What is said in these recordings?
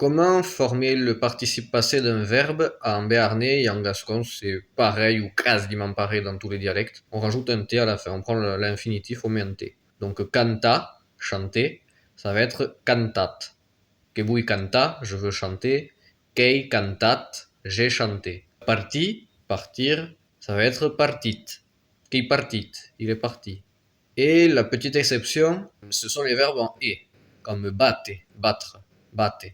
Comment former le participe passé d'un verbe en béarnais et en gascon? C'est pareil ou quasiment pareil dans tous les dialectes. On rajoute un T à la fin, on prend l'infinitif, on met un T. Donc canta, chanter, ça va être cantat. Que vull cantar, je veux chanter. Qu'ei cantat, j'ai chanté. Parti, partir, ça va être partit. Qu'ei partit, il est parti. Et la petite exception, ce sont les verbes en et, comme bate, battre, bate,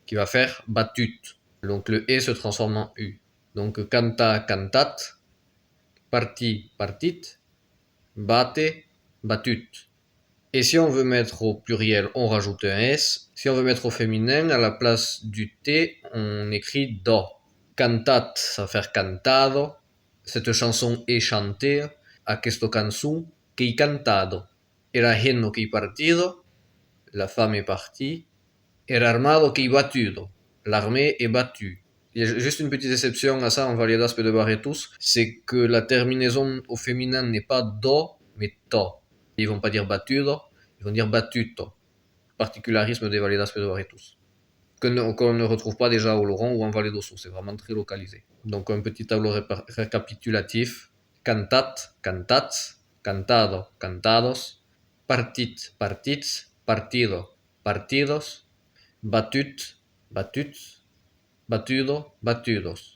qui va faire batut. Donc le et se transforme en u. Donc canta, cantat, parti, partit, bate, batut. Et si on veut mettre au pluriel, on rajoute un S. Si on veut mettre au féminin, à la place du T, on écrit do. Cantat, ça va faire cantado. Cette chanson est chantée. Aquesta cançó qu'he cantado. Era ajeno que he partido. La femme est partie. Era armado que he batido. L'armée est battue. Il y a juste une petite exception à ça en validas de barretus, c'est que la terminaison au féminin n'est pas do, mais to. Ils vont pas dire batudo, ils vont dire batuto. Particularisme des validas de barretus. Qu'on ne retrouve pas déjà au Laurent ou en Vallée d'Ossau, c'est vraiment très localisé. Donc un petit tableau récapitulatif. Cantat, cantats, cantado, cantados, partit, partits, partido, partidos, batut, batuts, batudo, batudos.